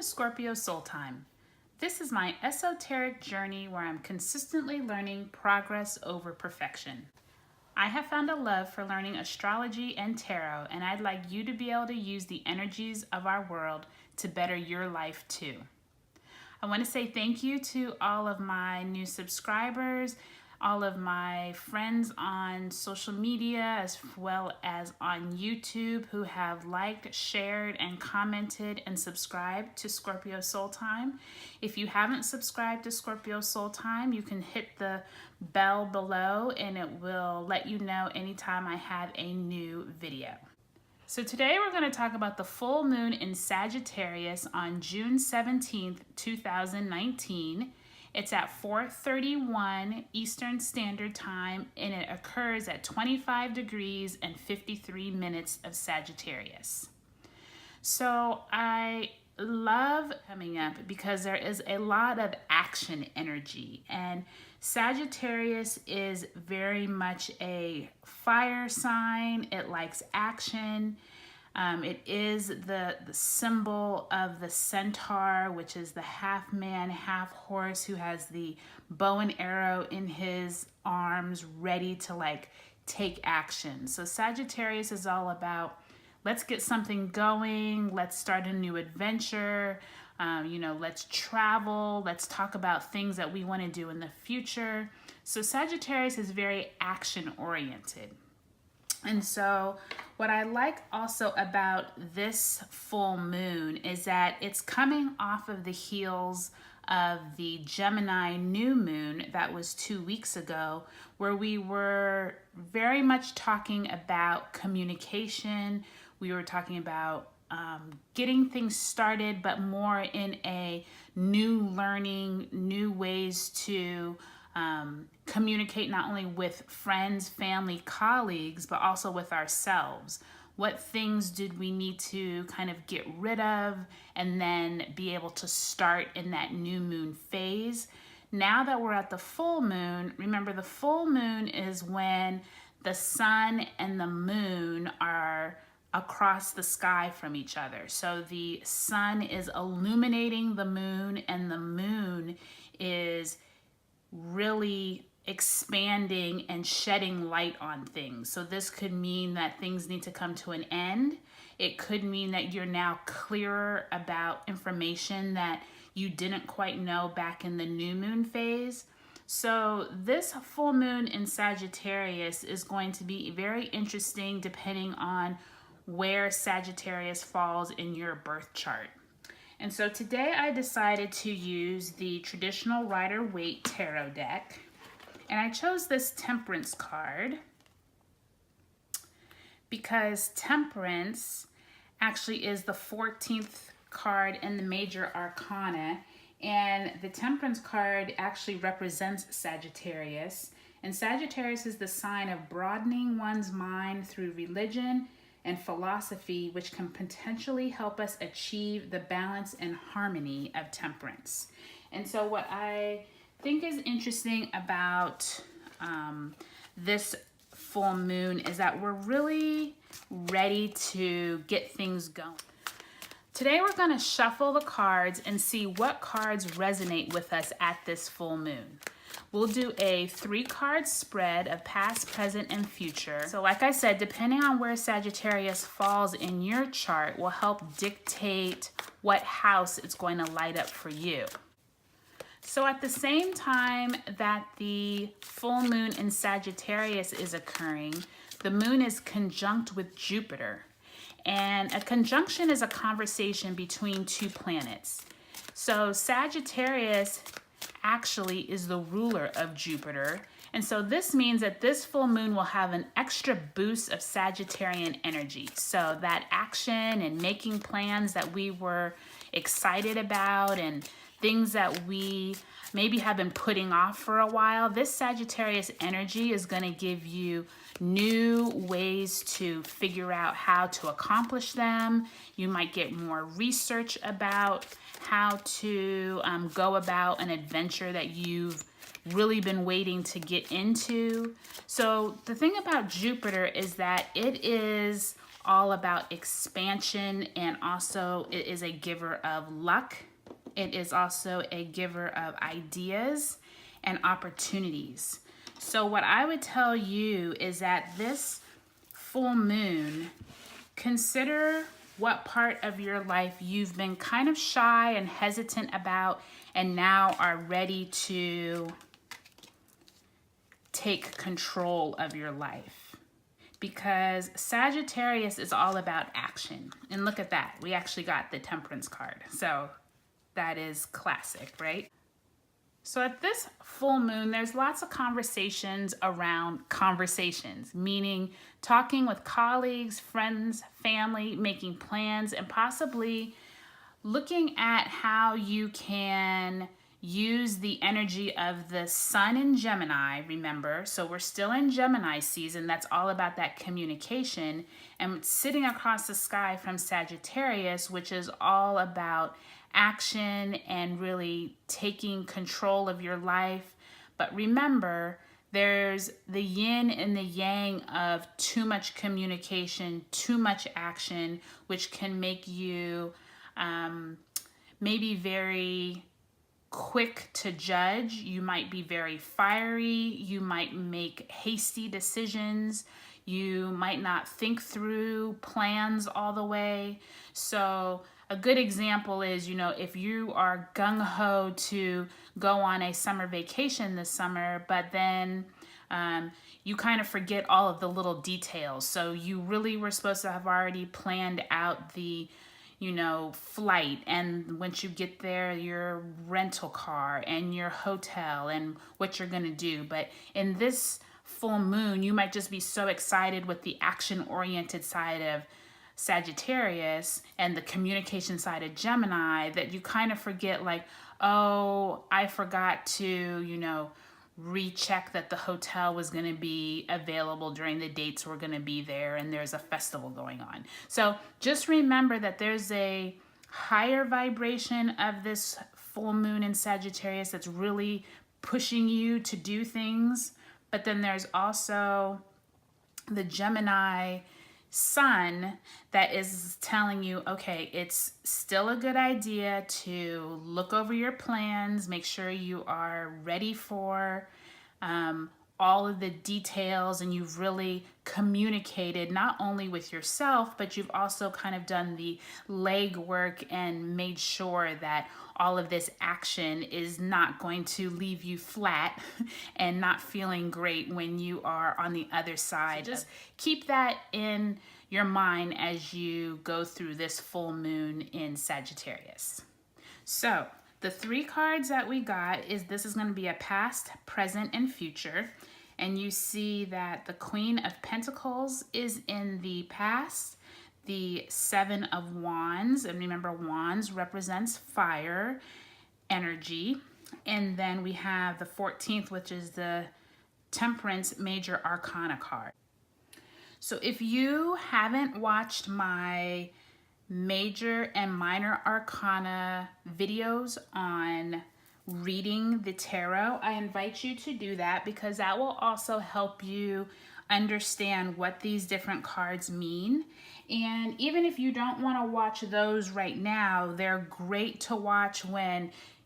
to Scorpio Soul Time. This is my esoteric journey where I'm consistently learning progress over perfection. I have found a love for learning astrology and tarot, and I'd like you to be able to use the energies of our world to better your life too. I want to say thank you to all of my new subscribers, all of my friends on social media, as well as on YouTube who have liked, shared, and commented and subscribed to Scorpio Soul Time. If you haven't subscribed to Scorpio Soul Time, you can hit the bell below and it will let you know anytime I have a new video. So today we're going to talk about the full moon in Sagittarius on June 17th, 2019. It's at 4:31 Eastern Standard Time, and it occurs at 25 degrees and 53 minutes of Sagittarius. So I love coming up because there is a lot of action energy, and Sagittarius is very much a fire sign. It likes action. It is the symbol of the centaur, which is the half man, half horse who has the bow and arrow in his arms ready to take action. So Sagittarius is all about, let's get something going. Let's start a new adventure. Let's travel. Let's talk about things that we want to do in the future. So Sagittarius is very action oriented. And so what I like also about this full moon is that it's coming off of the heels of the Gemini new moon that was 2 weeks ago, where we were very much talking about communication. We were talking about getting things started, but more in a new learning, new ways to communicate not only with friends, family, colleagues, but also with ourselves. What things did we need to kind of get rid of and then be able to start in that new moon phase? Now that we're at the full moon, remember the full moon is when the sun and the moon are across the sky from each other. So the sun is illuminating the moon and the moon is really expanding and shedding light on things. So this could mean that things need to come to an end. It could mean that you're now clearer about information that you didn't quite know back in the new moon phase. So this full moon in Sagittarius is going to be very interesting depending on where Sagittarius falls in your birth chart. And so today I decided to use the traditional Rider-Waite tarot deck. And I chose this Temperance card because Temperance actually is the 14th card in the major arcana. And the Temperance card actually represents Sagittarius. And Sagittarius is the sign of broadening one's mind through religion and philosophy, which can potentially help us achieve the balance and harmony of temperance. And so what I think is interesting about this full moon is that we're really ready to get things going. Today we're going to shuffle the cards and see what cards resonate with us at this full moon. We'll do a 3-card spread of past, present, and future. So like I said, depending on where Sagittarius falls in your chart will help dictate what house it's going to light up for you. So at the same time that the full moon in Sagittarius is occurring, the moon is conjunct with Jupiter. And a conjunction is a conversation between two planets. So Sagittarius actually is the ruler of Jupiter. And so this means that this full moon will have an extra boost of Sagittarian energy. So that action and making plans that we were excited about and things that we maybe have been putting off for a while, this Sagittarius energy is going to give you new ways to figure out how to accomplish them. You might get more research about how to go about an adventure that you've really been waiting to get into. So the thing about Jupiter is that it is all about expansion, and also it is a giver of luck. It is also a giver of ideas and opportunities. So what I would tell you is that this full moon, consider what part of your life you've been kind of shy and hesitant about and now are ready to take control of your life. Because Sagittarius is all about action. And look at that. We actually got the Temperance card. So that is classic, right? So at this full moon, there's lots of conversations around conversations, meaning talking with colleagues, friends, family, making plans, and possibly looking at how you can use the energy of the sun in Gemini, remember, so we're still in Gemini season. That's all about that communication, and sitting across the sky from Sagittarius, which is all about action and really taking control of your life. But remember, there's the yin and the yang of too much communication, too much action, which can make you maybe very quick to judge. You might be very fiery. You might make hasty decisions. You might not think through plans all the way. So a good example is, if you are gung-ho to go on a summer vacation this summer, but then you kind of forget all of the little details. So you really were supposed to have already planned out the flight, and once you get there, your rental car and your hotel and what you're going to do. But in this full moon, you might just be so excited with the action-oriented side of Sagittarius and the communication side of Gemini that you kind of forget, like, oh, I forgot to, recheck that the hotel was going to be available during the dates we're going to be there, and there's a festival going on. So just remember that there's a higher vibration of this full moon in Sagittarius that's really pushing you to do things. But then there's also the Gemini sun that is telling you, okay, it's still a good idea to look over your plans, make sure you are ready for all of the details, and you've really communicated not only with yourself, but you've also kind of done the legwork and made sure that all of this action is not going to leave you flat and not feeling great when you are on the other side. So just keep that in your mind as you go through this full moon in Sagittarius. So the 3 cards that we got this is going to be a past, present, and future. And you see that the Queen of Pentacles is in the past, the 7 of Wands, and remember, Wands represents fire energy. And then we have the 14th, which is the Temperance Major Arcana card. So if you haven't watched my Major and Minor Arcana videos on reading the tarot, I invite you to do that, because that will also help you understand what these different cards mean. And even if you don't want to watch those right now, they're great to watch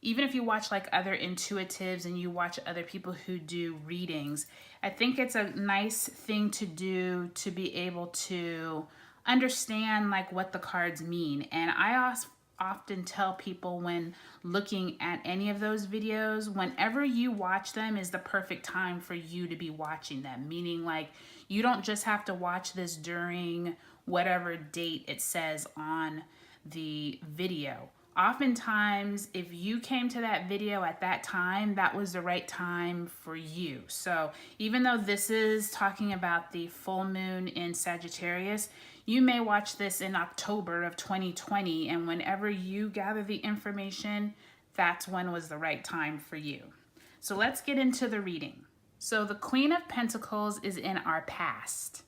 even if you watch like other intuitives and you watch other people who do readings. I think it's a nice thing to do to be able to understand like what the cards mean. And I often tell people, when looking at any of those videos, whenever you watch them is the perfect time for you to be watching them. Meaning, like, you don't just have to watch this during whatever date it says on the video. Oftentimes, if you came to that video at that time, that was the right time for you. So even though this is talking about the full moon in Sagittarius, you may watch this in October of 2020, and whenever you gather the information, that's when was the right time for you. So let's get into the reading. So the Queen of Pentacles is in our past.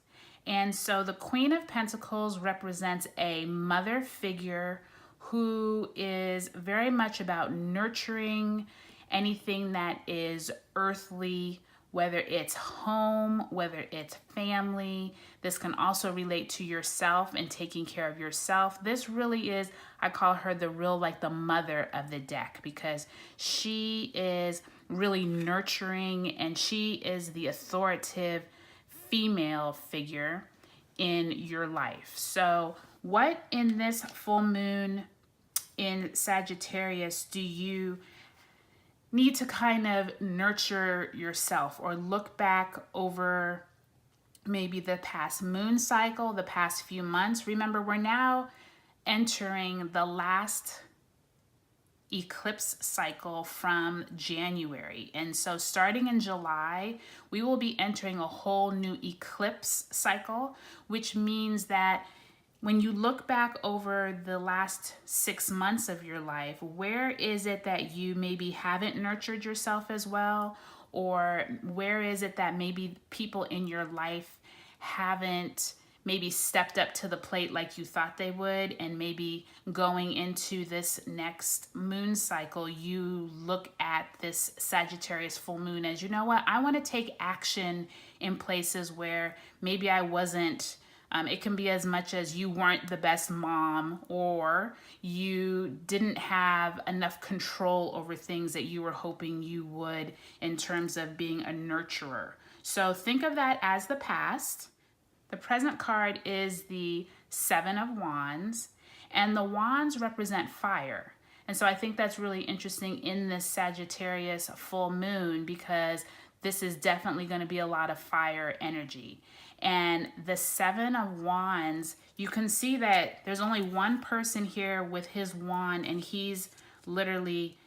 And so the Queen of Pentacles represents a mother figure who is very much about nurturing anything that is earthly, whether it's home, whether it's family. This can also relate to yourself and taking care of yourself. This really is, I call her the real, like the mother of the deck, because she is really nurturing and she is the authoritative female figure in your life. So what in this full moon in Sagittarius do you need to kind of nurture yourself, or look back over maybe the past moon cycle, the past few months? Remember, we're now entering the last eclipse cycle from January. And so starting in July, we will be entering a whole new eclipse cycle, which means that when you look back over the last 6 months of your life, where is it that you maybe haven't nurtured yourself as well? Or where is it that maybe people in your life haven't maybe stepped up to the plate like you thought they would? And maybe going into this next moon cycle, you look at this Sagittarius full moon as, you know what, I want to take action in places where maybe I wasn't. It can be as much as you weren't the best mom, or you didn't have enough control over things that you were hoping you would in terms of being a nurturer. So think of that as the past. The present card is the Seven of Wands, and the wands represent fire. And so I think that's really interesting in this Sagittarius full moon, because this is definitely going to be a lot of fire energy. And the Seven of Wands, you can see that there's only one person here with his wand, and he's literally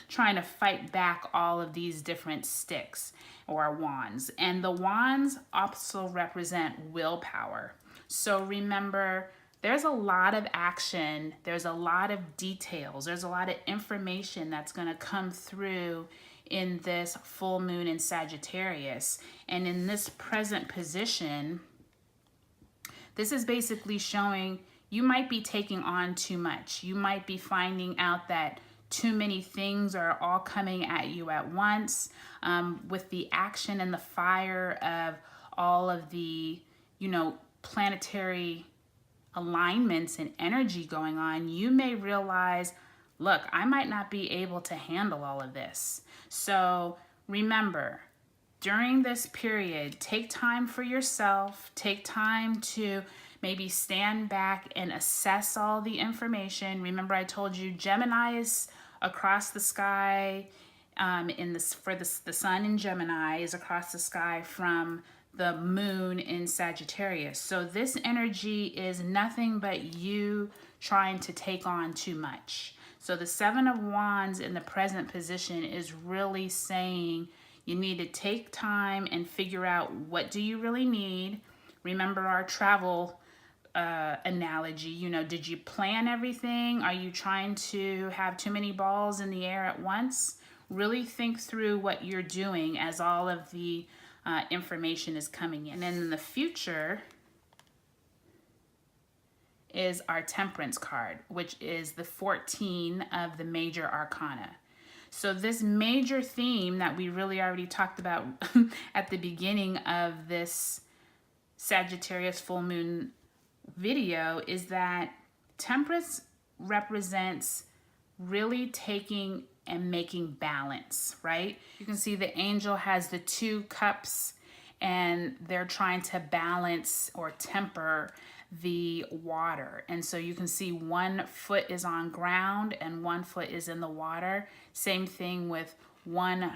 trying to fight back all of these different sticks or wands. And the wands also represent willpower. So remember, there's a lot of action, there's a lot of details, there's a lot of information that's going to come through in this full moon in Sagittarius. And in this present position, this is basically showing you might be taking on too much. You might be finding out that too many things are all coming at you at once. With the action and the fire of all of the, planetary alignments and energy going on, you may realize, look, I might not be able to handle all of this. So remember, during this period, take time for yourself, take time to maybe stand back and assess all the information. Remember, I told you Gemini is across the sky, the sun in Gemini is across the sky from the moon in Sagittarius. So this energy is nothing but you trying to take on too much. So the Seven of Wands in the present position is really saying you need to take time and figure out, what do you really need? Remember our travel analogy, did you plan everything? Are you trying to have too many balls in the air at once? Really think through what you're doing as all of the information is coming in. And in the future is our Temperance card, which is the 14 of the major arcana. So this major theme that we really already talked about at the beginning of this Sagittarius full moon video is that Temperance represents really taking and making balance, right? You can see the angel has the 2 cups, and they're trying to balance or temper the water. And so you can see one foot is on ground and one foot is in the water. Same thing with one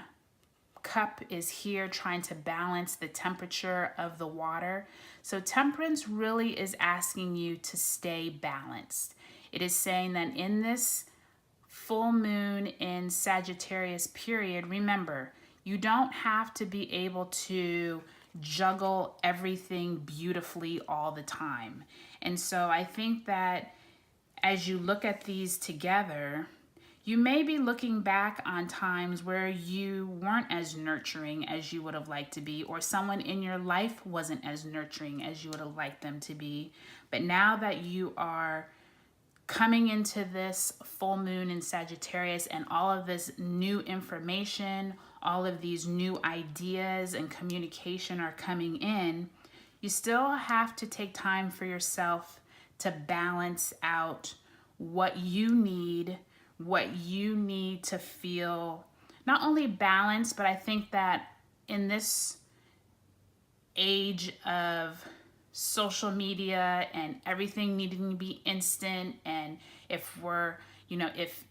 cup is here trying to balance the temperature of the water. So Temperance really is asking you to stay balanced. It is saying that in this full moon in Sagittarius period, remember, you don't have to be able to juggle everything beautifully all the time. And so I think that as you look at these together, you may be looking back on times where you weren't as nurturing as you would have liked to be, or someone in your life wasn't as nurturing as you would have liked them to be. But now that you are coming into this full moon in Sagittarius and all of this new information, all of these new ideas and communication are coming in, you still have to take time for yourself to balance out what you need to feel not only balanced, but I think that in this age of social media and everything needing to be instant, and if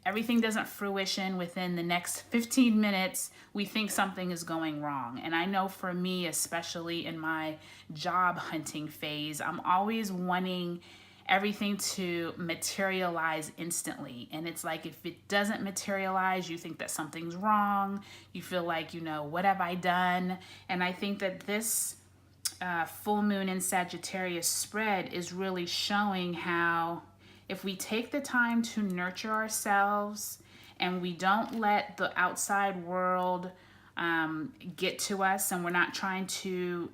everything doesn't fruition within the next 15 minutes, we think something is going wrong. And I know for me, especially in my job hunting phase, I'm always wanting everything to materialize instantly. And it's like, if it doesn't materialize, you think that something's wrong. You feel like, what have I done? And I think that this full moon in Sagittarius spread is really showing how if we take the time to nurture ourselves and we don't let the outside world get to us, and we're not trying to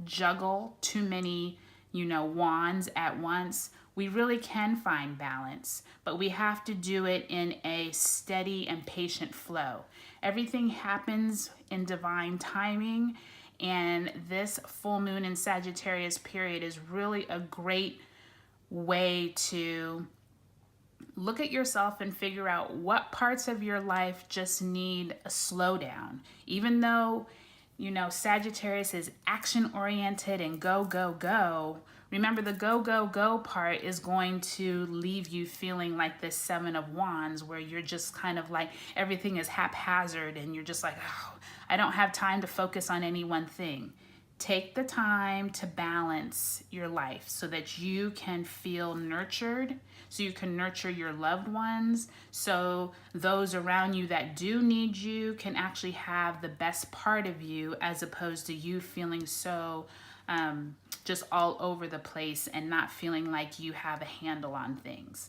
juggle too many wands at once, we really can find balance. But we have to do it in a steady and patient flow. Everything happens in divine timing, and this full moon in Sagittarius period is really a great way to look at yourself and figure out what parts of your life just need a slowdown. Even though, Sagittarius is action oriented and go, go, go. Remember, the go, go, go part is going to leave you feeling like this Seven of Wands, where you're just kind of like everything is haphazard and you're just like, oh, I don't have time to focus on any one thing. Take the time to balance your life so that you can feel nurtured, so you can nurture your loved ones, so those around you that do need you can actually have the best part of you, as opposed to you feeling so just all over the place and not feeling like you have a handle on things.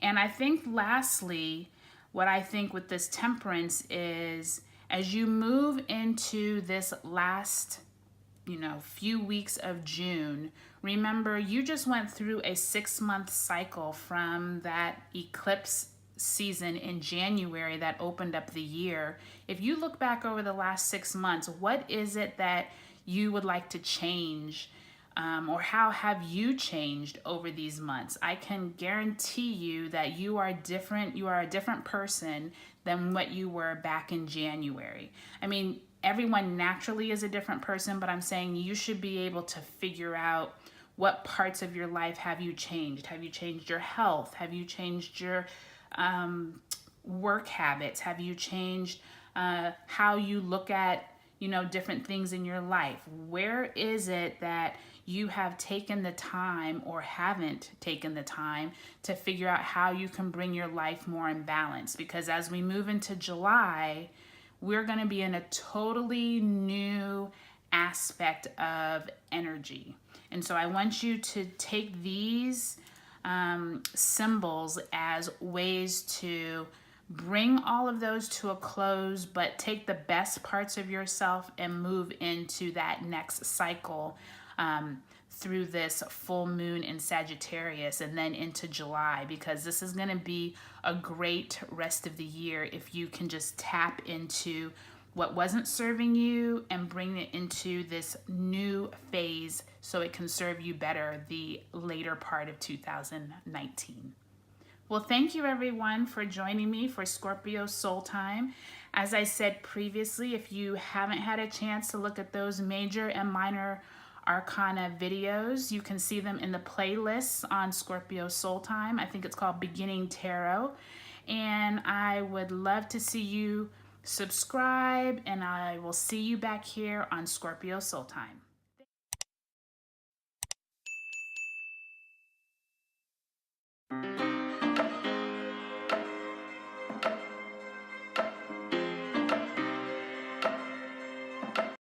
And I think lastly, what I think with this temperance is, as you move into this last few weeks of June, remember you just went through a 6-month cycle from that eclipse season in January that opened up the year. If you look back over the last 6 months, what is it that you would like to change? Or how have you changed over these months? I can guarantee you that you are different. You are a different person than what you were back in January. I mean, everyone naturally is a different person, but I'm saying you should be able to figure out what parts of your life have you changed. Have you changed your health? Have you changed your work habits? Have you changed how you look at different things in your life? Where is it that you have taken the time or haven't taken the time to figure out how you can bring your life more in balance? Because as we move into July, we're going to be in a totally new aspect of energy. And so I want you to take these symbols as ways to bring all of those to a close, but take the best parts of yourself and move into that next cycle through this full moon in Sagittarius and then into July, because this is going to be a great rest of the year if you can just tap into what wasn't serving you and bring it into this new phase so it can serve you better the later part of 2019. Well, thank you everyone for joining me for Scorpio Soul Time. As I said previously, if you haven't had a chance to look at those major and minor arcana videos, you can see them in the playlists on Scorpio Soul Time. I think it's called Beginning Tarot. And I would love to see you subscribe, and I will see you back here on Scorpio Soul Time.